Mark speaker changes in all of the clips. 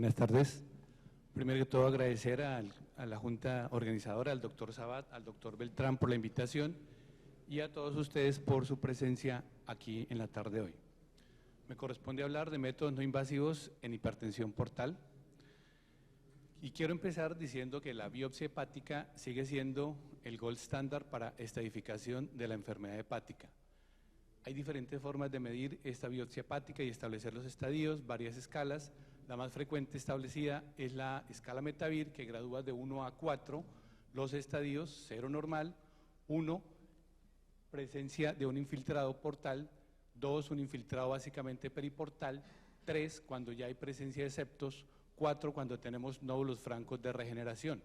Speaker 1: Buenas tardes. Primero que todo agradecer a la Junta Organizadora, al doctor Sabat, al doctor Beltrán por la invitación y a todos ustedes por su presencia aquí en la tarde de hoy. Me corresponde hablar de métodos no invasivos en hipertensión portal y quiero empezar diciendo que la biopsia hepática sigue siendo el gold standard para estadificación de la enfermedad hepática. Hay diferentes formas de medir esta biopsia hepática y establecer los estadios, varias escalas. La más frecuente establecida es la escala Metavir, que gradúa de 1 a 4 los estadios: 0 normal, 1 presencia de un infiltrado portal, 2 un infiltrado básicamente periportal, 3 cuando ya hay presencia de septos, 4 cuando tenemos nódulos francos de regeneración.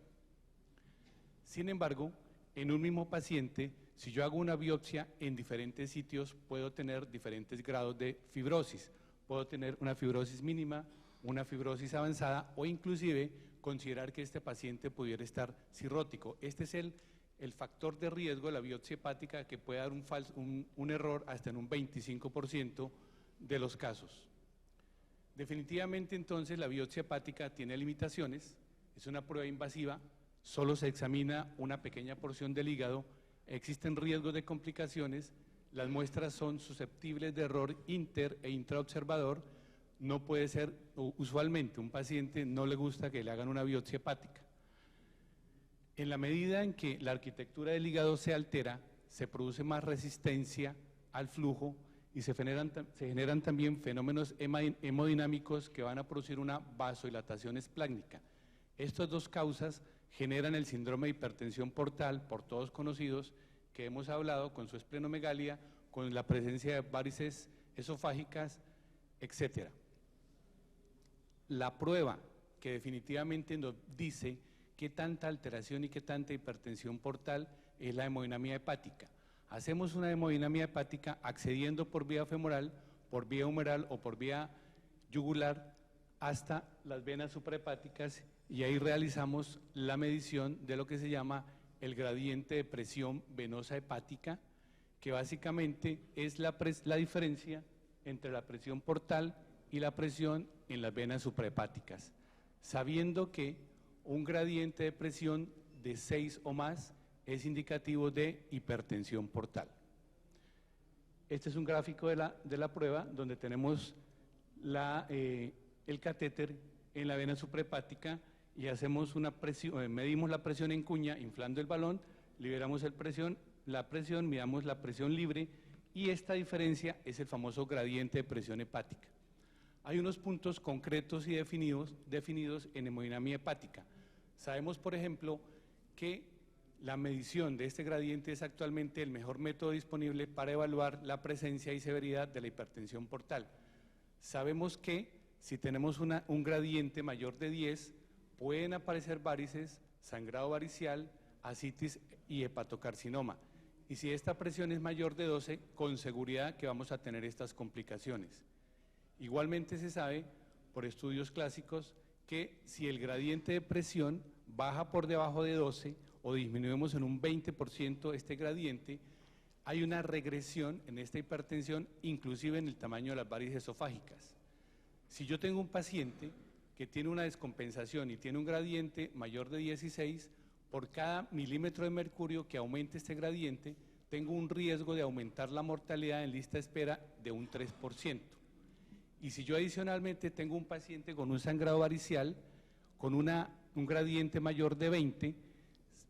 Speaker 1: Sin embargo, en un mismo paciente, si yo hago una biopsia en diferentes sitios, puedo tener diferentes grados de fibrosis. Puedo tener una fibrosis mínima, una fibrosis avanzada o inclusive considerar que este paciente pudiera estar cirrótico. Este es el factor de riesgo de la biopsia hepática, que puede dar un error hasta en un 25% de los casos. Definitivamente entonces la biopsia hepática tiene limitaciones, es una prueba invasiva, solo se examina una pequeña porción del hígado, existen riesgos de complicaciones, las muestras son susceptibles de error inter e intraobservador. No puede ser, usualmente un paciente no le gusta que le hagan una biopsia hepática. En la medida en que la arquitectura del hígado se altera, se produce más resistencia al flujo y se generan también fenómenos hemodinámicos que van a producir una vasodilatación esplácnica. Estas dos causas generan el síndrome de hipertensión portal, por todos conocidos, que hemos hablado, con su esplenomegalia, con la presencia de varices esofágicas, etc. La prueba que definitivamente nos dice qué tanta alteración y qué tanta hipertensión portal es la hemodinamia hepática. Hacemos una hemodinamia hepática accediendo por vía femoral, por vía humeral o por vía yugular hasta las venas suprahepáticas, y ahí realizamos la medición de lo que se llama el gradiente de presión venosa hepática, que básicamente es la diferencia entre la presión portal y la presión en las venas suprahepáticas, sabiendo que un gradiente de presión de 6 o más es indicativo de hipertensión portal. Este es un gráfico de la prueba donde tenemos el catéter en la vena suprahepática y hacemos medimos la presión en cuña inflando el balón, liberamos la presión, miramos la presión libre, y esta diferencia es el famoso gradiente de presión hepática. Hay unos puntos concretos y definidos en hemodinamia hepática. Sabemos, por ejemplo, que la medición de este gradiente es actualmente el mejor método disponible para evaluar la presencia y severidad de la hipertensión portal. Sabemos que si tenemos un gradiente mayor de 10, pueden aparecer varices, sangrado varicial, ascitis y hepatocarcinoma. Y si esta presión es mayor de 12, con seguridad que vamos a tener estas complicaciones. Igualmente se sabe, por estudios clásicos, que si el gradiente de presión baja por debajo de 12 o disminuimos en un 20% este gradiente, hay una regresión en esta hipertensión, inclusive en el tamaño de las varices esofágicas. Si yo tengo un paciente que tiene una descompensación y tiene un gradiente mayor de 16, por cada milímetro de mercurio que aumente este gradiente, tengo un riesgo de aumentar la mortalidad en lista de espera de un 3%. Y si yo adicionalmente tengo un paciente con un sangrado varicial, con un gradiente mayor de 20,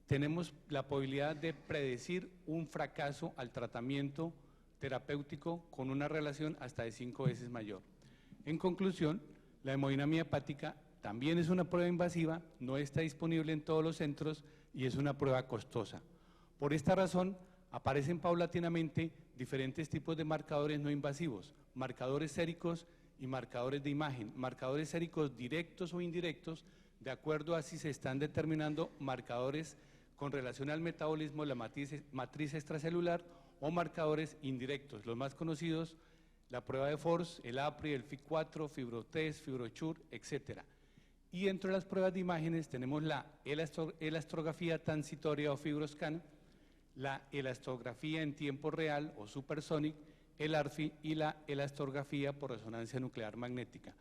Speaker 1: tenemos la probabilidad de predecir un fracaso al tratamiento terapéutico con una relación hasta de 5 veces mayor. En conclusión, la hemodinamia hepática también es una prueba invasiva, no está disponible en todos los centros y es una prueba costosa. Por esta razón, aparecen paulatinamente diferentes tipos de marcadores no invasivos, marcadores séricos y marcadores de imagen, marcadores séricos directos o indirectos, de acuerdo a si se están determinando marcadores con relación al metabolismo de la matriz extracelular, o marcadores indirectos, los más conocidos, la prueba de Force, el APRI, el FIC4, FibroTest, FibroChure, etc. Y dentro de las pruebas de imágenes tenemos la elastrografía transitoria o FibroScan, la elastrografía en tiempo real o supersonic, el ARFI y la elastrografía por resonancia nuclear magnética.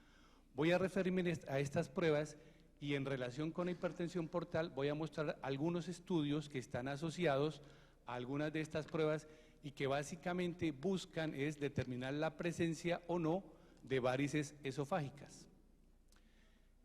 Speaker 1: Voy a referirme a estas pruebas y en relación con la hipertensión portal voy a mostrar algunos estudios que están asociados a algunas de estas pruebas y que básicamente buscan es determinar la presencia o no de varices esofágicas.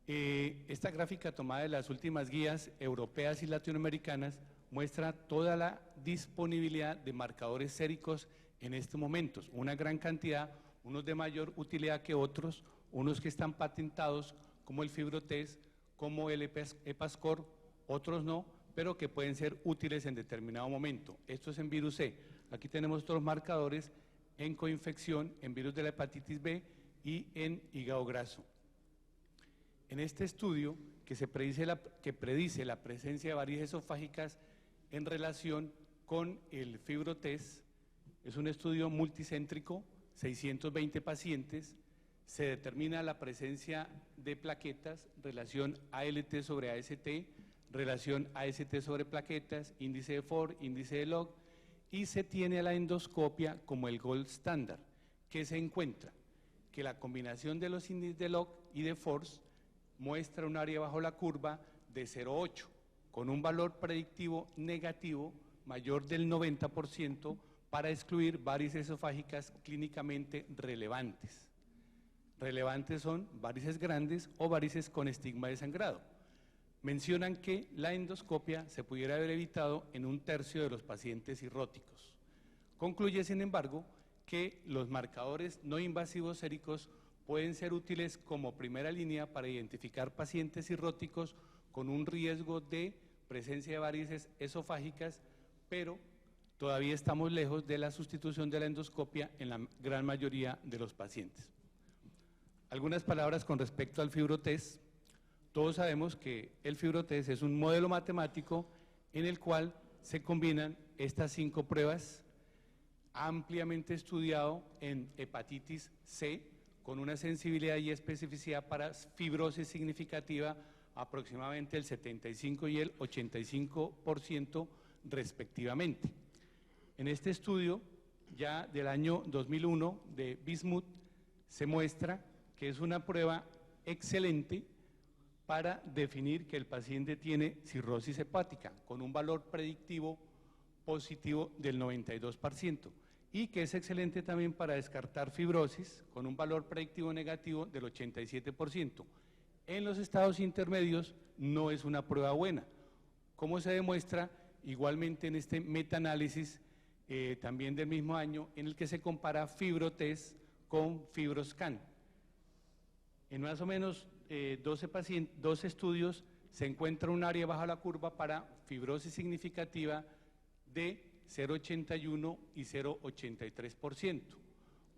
Speaker 1: Esta gráfica tomada de las últimas guías europeas y latinoamericanas muestra toda la disponibilidad de marcadores séricos en estos momentos, una gran cantidad, unos de mayor utilidad que otros, unos que están patentados como el FibroTest, como el EPASCOR, otros no, pero que pueden ser útiles en determinado momento. Esto es en virus C. Aquí tenemos otros marcadores en coinfección, en virus de la hepatitis B y en hígado graso. En este estudio que predice la presencia de varices esofágicas en relación con el FibroTest, es un estudio multicéntrico, 620 pacientes, se determina la presencia de plaquetas, relación ALT sobre AST, relación AST sobre plaquetas, índice de FOR, índice de log, y se tiene a la endoscopia como el gold standard. ¿Qué se encuentra? Que la combinación de los índices de log y de FORS muestra un área bajo la curva de 0,8, con un valor predictivo negativo mayor del 90% para excluir varices esofágicas clínicamente relevantes. Relevantes son varices grandes o varices con estigma de sangrado. Mencionan que la endoscopia se pudiera haber evitado en 1/3 de los pacientes cirróticos. Concluye, sin embargo, que los marcadores no invasivos séricos pueden ser útiles como primera línea para identificar pacientes cirróticos con un riesgo de presencia de varices esofágicas, pero todavía estamos lejos de la sustitución de la endoscopia en la gran mayoría de los pacientes. Algunas palabras con respecto al FibroTest. Todos sabemos que el FibroTest es un modelo matemático en el cual se combinan estas 5 pruebas, ampliamente estudiado en hepatitis C, con una sensibilidad y especificidad para fibrosis significativa aproximadamente el 75 y el 85% respectivamente. En este estudio, ya del año 2001 de Bismuth, se muestra que es una prueba excelente para definir que el paciente tiene cirrosis hepática, con un valor predictivo positivo del 92%, y que es excelente también para descartar fibrosis, con un valor predictivo negativo del 87%. En los estados intermedios no es una prueba buena, como se demuestra igualmente en este metaanálisis también del mismo año, en el que se compara FibroTest con FibroScan. En más o menos 12 estudios se encuentra un área bajo la curva para fibrosis significativa de 0,81 y 0,83%.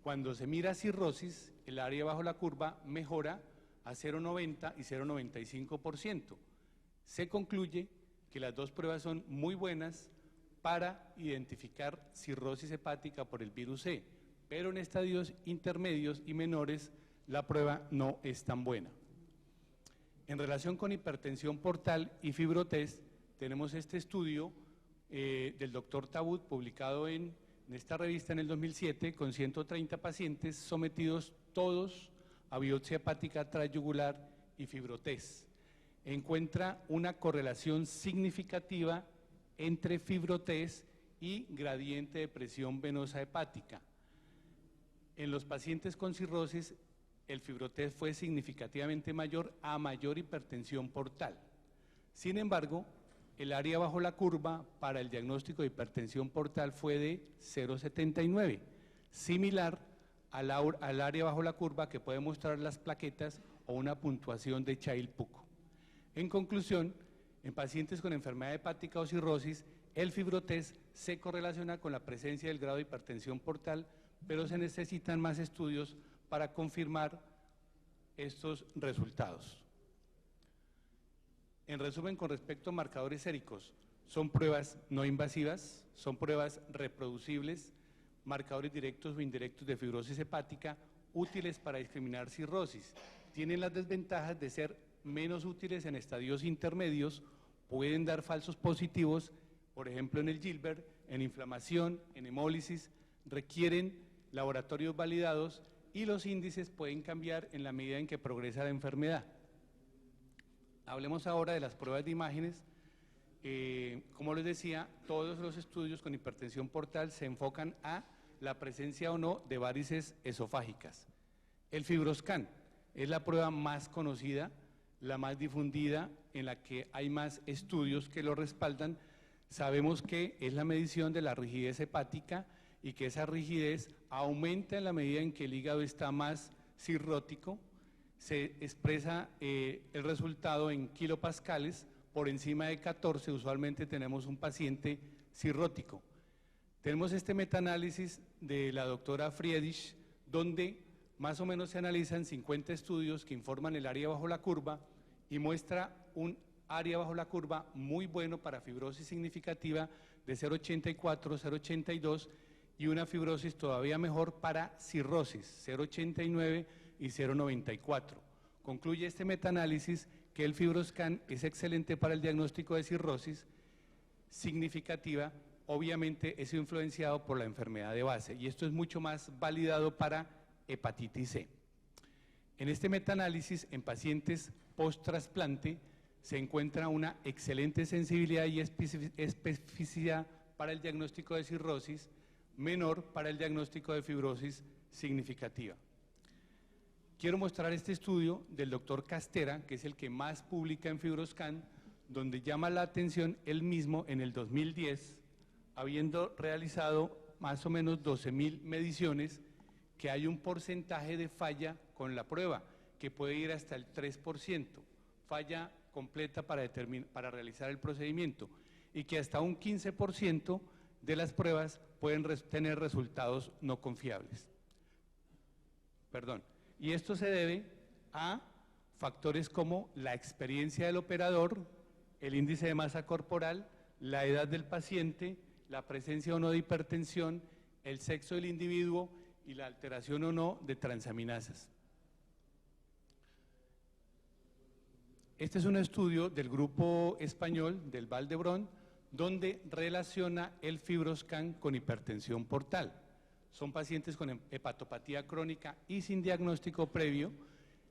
Speaker 1: Cuando se mira cirrosis, el área bajo la curva mejora a 0,90 y 0,95%. Se concluye que las dos pruebas son muy buenas para identificar cirrosis hepática por el virus C, pero en estadios intermedios y menores la prueba no es tan buena. En relación con hipertensión portal y FibroTest, tenemos este estudio del doctor Tabut, publicado en esta revista en el 2007, con 130 pacientes sometidos todos a biopsia hepática transyugular y FibroTest. Encuentra una correlación significativa entre FibroTest y gradiente de presión venosa hepática. En los pacientes con cirrosis, el FibroTest fue significativamente mayor a mayor hipertensión portal. Sin embargo, el área bajo la curva para el diagnóstico de hipertensión portal fue de 0,79, similar al área bajo la curva que puede mostrar las plaquetas o una puntuación de Child-Pugh. En conclusión, en pacientes con enfermedad hepática o cirrosis, el FibroTest se correlaciona con la presencia del grado de hipertensión portal, pero se necesitan más estudios para confirmar estos resultados. En resumen, con respecto a marcadores séricos, son pruebas no invasivas, son pruebas reproducibles, marcadores directos o indirectos de fibrosis hepática, útiles para discriminar cirrosis. Tienen las desventajas de ser menos útiles en estadios intermedios, pueden dar falsos positivos, por ejemplo en el Gilbert, en inflamación, en hemólisis, requieren laboratorios validados y los índices pueden cambiar en la medida en que progresa la enfermedad. Hablemos ahora de las pruebas de imágenes. Como les decía, todos los estudios con hipertensión portal se enfocan a la presencia o no de varices esofágicas. El FibroScan es la prueba más conocida, la más difundida, en la que hay más estudios que lo respaldan. Sabemos que es la medición de la rigidez hepática y que esa rigidez aumenta en la medida en que el hígado está más cirrótico. Se expresa el resultado en kilopascales, por encima de 14 usualmente tenemos un paciente cirrótico. Tenemos este metaanálisis de la doctora Friedrich, donde más o menos se analizan 50 estudios que informan el área bajo la curva y muestra un área bajo la curva muy bueno para fibrosis significativa de 0,84, 0,82 y una fibrosis todavía mejor para cirrosis, 0,89 y 0,94. Concluye este metaanálisis que el FibroScan es excelente para el diagnóstico de cirrosis significativa, obviamente es influenciado por la enfermedad de base y esto es mucho más validado para hepatitis C. En este metaanálisis en pacientes post-trasplante se encuentra una excelente sensibilidad y especificidad para el diagnóstico de cirrosis, menor para el diagnóstico de fibrosis significativa. Quiero mostrar este estudio del doctor Castera, que es el que más publica en FibroScan, donde llama la atención él mismo en el 2010, habiendo realizado más o menos 12.000 mediciones, que hay un porcentaje de falla con la prueba, que puede ir hasta el 3%, falla completa para realizar el procedimiento, y que hasta un 15% de las pruebas pueden tener resultados no confiables. Y esto se debe a factores como la experiencia del operador, el índice de masa corporal, la edad del paciente, la presencia o no de hipertensión, el sexo del individuo y la alteración o no de transaminasas. Este es un estudio del grupo español del Vall d'Hebron, donde relaciona el FibroScan con hipertensión portal. Son pacientes con hepatopatía crónica y sin diagnóstico previo,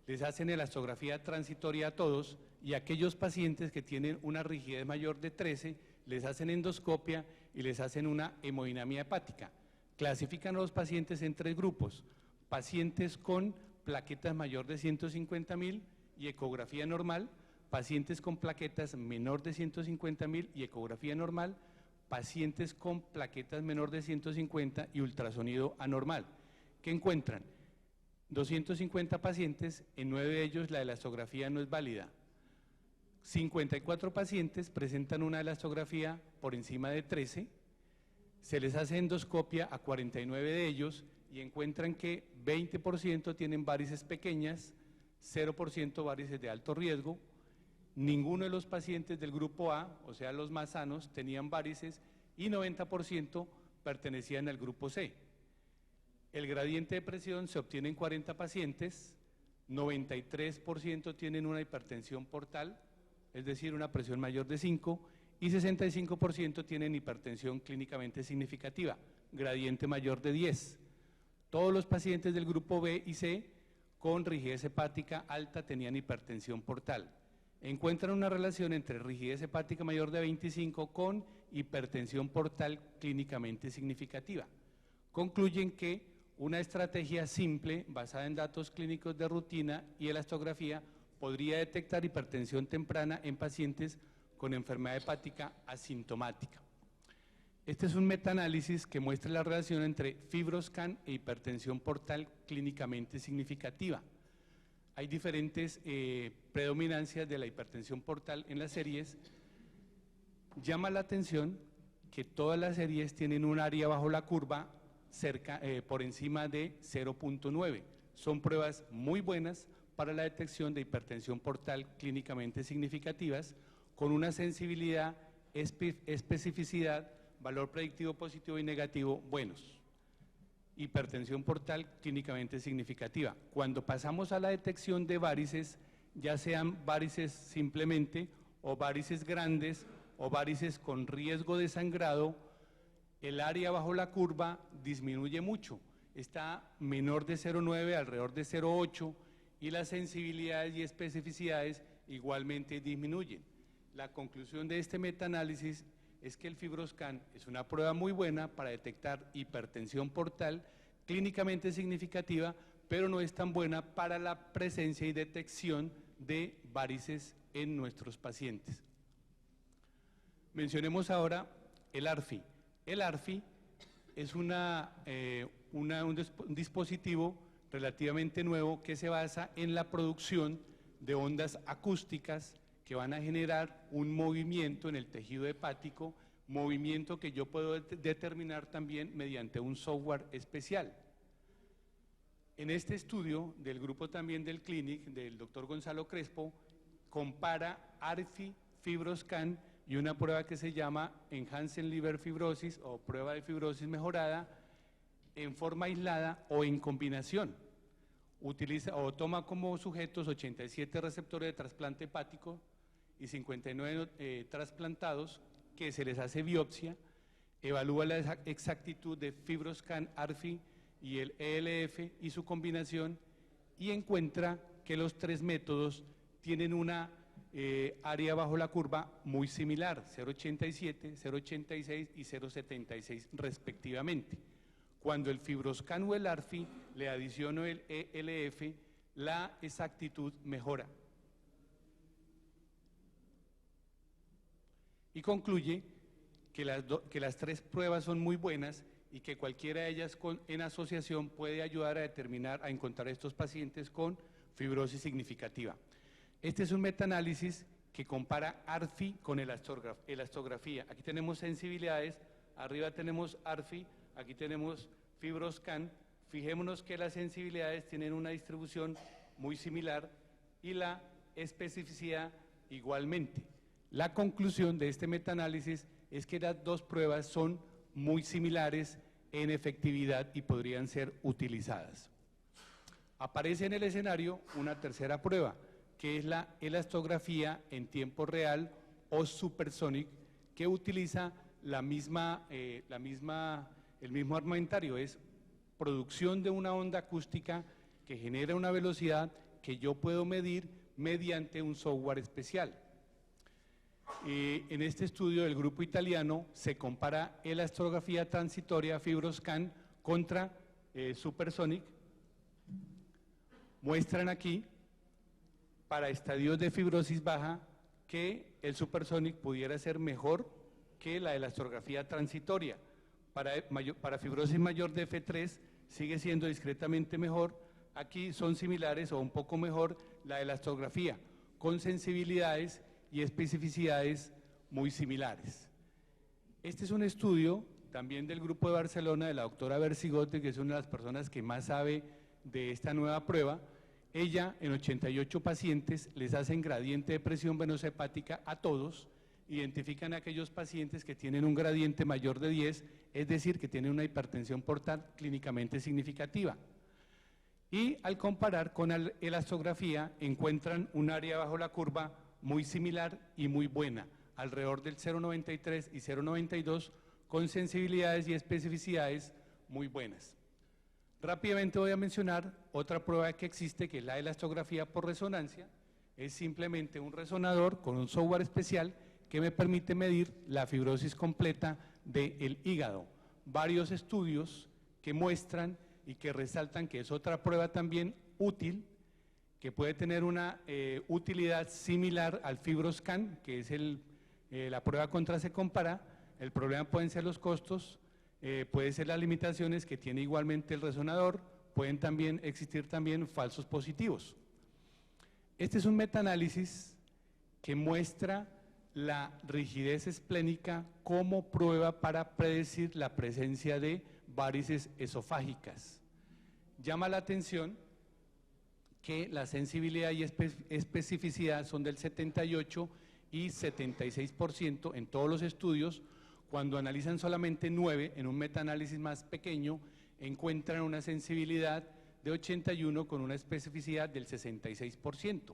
Speaker 1: les hacen elastografía transitoria a todos y aquellos pacientes que tienen una rigidez mayor de 13, les hacen endoscopia y les hacen una hemodinamia hepática. Clasifican a los pacientes en 3 grupos: pacientes con plaquetas mayor de 150.000 y ecografía normal, pacientes con plaquetas menor de 150.000 y ecografía normal, pacientes con plaquetas menor de 150 y ultrasonido anormal. ¿Qué encuentran? 250 pacientes, en 9 de ellos la elastografía no es válida. 54 pacientes presentan una elastografía por encima de 13, se les hace endoscopia a 49 de ellos y encuentran que 20% tienen varices pequeñas, 0% varices de alto riesgo. Ninguno de los pacientes del grupo A, o sea los más sanos, tenían varices y 90% pertenecían al grupo C. El gradiente de presión se obtiene en 40 pacientes, 93% tienen una hipertensión portal, es decir, una presión mayor de 5, y 65% tienen hipertensión clínicamente significativa, gradiente mayor de 10. Todos los pacientes del grupo B y C con rigidez hepática alta tenían hipertensión portal. Encuentran una relación entre rigidez hepática mayor de 25 con hipertensión portal clínicamente significativa. Concluyen que una estrategia simple, basada en datos clínicos de rutina y elastografía, podría detectar hipertensión temprana en pacientes con enfermedad hepática asintomática. Este es un metaanálisis que muestra la relación entre FibroScan e hipertensión portal clínicamente significativa. Hay diferentes predominancias de la hipertensión portal en las series. Llama la atención que todas las series tienen un área bajo la curva por encima de 0,9. Son pruebas muy buenas para la detección de hipertensión portal clínicamente significativas, con una sensibilidad, especificidad, valor predictivo positivo y negativo buenos. Hipertensión portal clínicamente significativa. Cuando pasamos a la detección de varices, ya sean varices simplemente o varices grandes o varices con riesgo de sangrado, el área bajo la curva disminuye mucho está menor de 0,9, alrededor de 0,8, y las sensibilidades y especificidades igualmente disminuyen. La conclusión de este metaanálisis es que el FibroScan es una prueba muy buena para detectar hipertensión portal clínicamente significativa, pero no es tan buena para la presencia y detección de varices en nuestros pacientes. Mencionemos ahora el ARFI. El ARFI es un dispositivo relativamente nuevo que se basa en la producción de ondas acústicas que van a generar un movimiento en el tejido hepático, movimiento que yo puedo determinar también mediante un software especial. En este estudio del grupo también del Clinic, del doctor Gonzalo Crespo, compara ARFI, FibroScan y una prueba que se llama Enhanced Liver Fibrosis o prueba de fibrosis mejorada en forma aislada o en combinación. Utiliza o toma como sujetos 87 receptores de trasplante hepático y 59 trasplantados que se les hace biopsia, evalúa la exactitud de FibroScan, ARFI y el ELF y su combinación y encuentra que los tres métodos tienen una área bajo la curva muy similar, 0,87, 0,86 y 0,76 respectivamente. Cuando el FibroScan o el ARFI le adiciono el ELF, la exactitud mejora. Y concluye que las tres pruebas son muy buenas y que cualquiera de ellas en asociación puede ayudar a determinar, a encontrar estos pacientes con fibrosis significativa. Este es un metaanálisis que compara ARFI con elastografía. Aquí tenemos sensibilidades, arriba tenemos ARFI, aquí tenemos FibroScan. Fijémonos que las sensibilidades tienen una distribución muy similar y la especificidad igualmente. La conclusión de este metaanálisis es que las dos pruebas son muy similares en efectividad y podrían ser utilizadas. Aparece en el escenario una tercera prueba, que es la elastografía en tiempo real o supersonic, que utiliza el mismo armamentario, es producción de una onda acústica que genera una velocidad que yo puedo medir mediante un software especial. En este estudio del grupo italiano se compara elastografía transitoria FibroScan contra Supersonic. Muestran aquí, para estadios de fibrosis baja, que el Supersonic pudiera ser mejor que la elastografía transitoria. Para fibrosis mayor de F3 sigue siendo discretamente mejor. Aquí son similares o un poco mejor la elastografía, con sensibilidades y especificidades muy similares. Este es un estudio también del grupo de Barcelona, de la doctora Bercigote, que es una de las personas que más sabe de esta nueva prueba. Ella, en 88 pacientes, les hacen gradiente de presión venosa hepática a todos, identifican a aquellos pacientes que tienen un gradiente mayor de 10, es decir, que tienen una hipertensión portal clínicamente significativa. Y al comparar con la elastografía, encuentran un área bajo la curva muy similar y muy buena, alrededor del 0,93 y 0,92, con sensibilidades y especificidades muy buenas. Rápidamente voy a mencionar otra prueba que existe, que es la elastografía por resonancia. Es simplemente un resonador con un software especial que me permite medir la fibrosis completa del hígado. Varios estudios que muestran y que resaltan que es otra prueba también útil, que puede tener una utilidad similar al FibroScan, que es la prueba contra se compara. El problema pueden ser los costos, pueden ser las limitaciones que tiene igualmente el resonador, pueden también existir también falsos positivos. Este es un metaanálisis que muestra la rigidez esplénica como prueba para predecir la presencia de varices esofágicas. Llama la atención que la sensibilidad y especificidad son del 78 y 76% en todos los estudios. Cuando analizan solamente 9, en un metaanálisis más pequeño, encuentran una sensibilidad de 81 con una especificidad del 66%.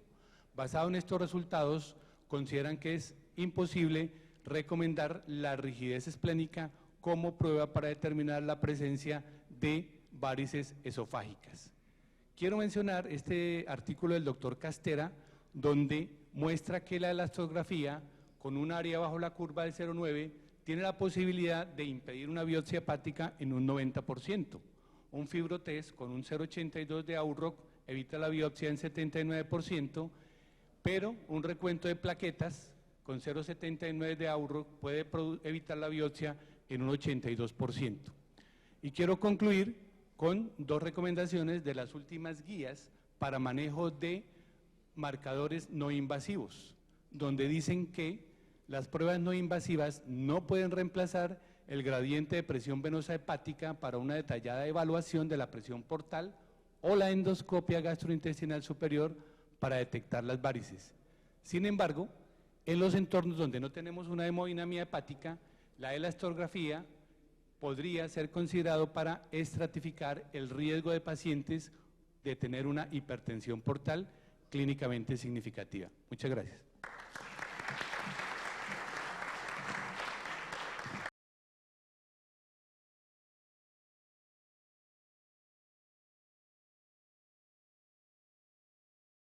Speaker 1: Basado en estos resultados, consideran que es imposible recomendar la rigidez esplénica como prueba para determinar la presencia de varices esofágicas. Quiero mencionar este artículo del doctor Castera, donde muestra que la elastografía con un área bajo la curva del 0,9 tiene la posibilidad de impedir una biopsia hepática en un 90%. Un fibrotest con un 0,82 de Auroch evita la biopsia en 79%, pero un recuento de plaquetas con 0,79 de Auroch puede evitar la biopsia en un 82%. Y quiero concluir con dos recomendaciones de las últimas guías para manejo de marcadores no invasivos, donde dicen que las pruebas no invasivas no pueden reemplazar el gradiente de presión venosa hepática para una detallada evaluación de la presión portal o la endoscopia gastrointestinal superior para detectar las varices. Sin embargo, en los entornos donde no tenemos una hemodinamia hepática, la elastografía podría ser considerado para estratificar el riesgo de pacientes de tener una hipertensión portal clínicamente significativa. Muchas gracias.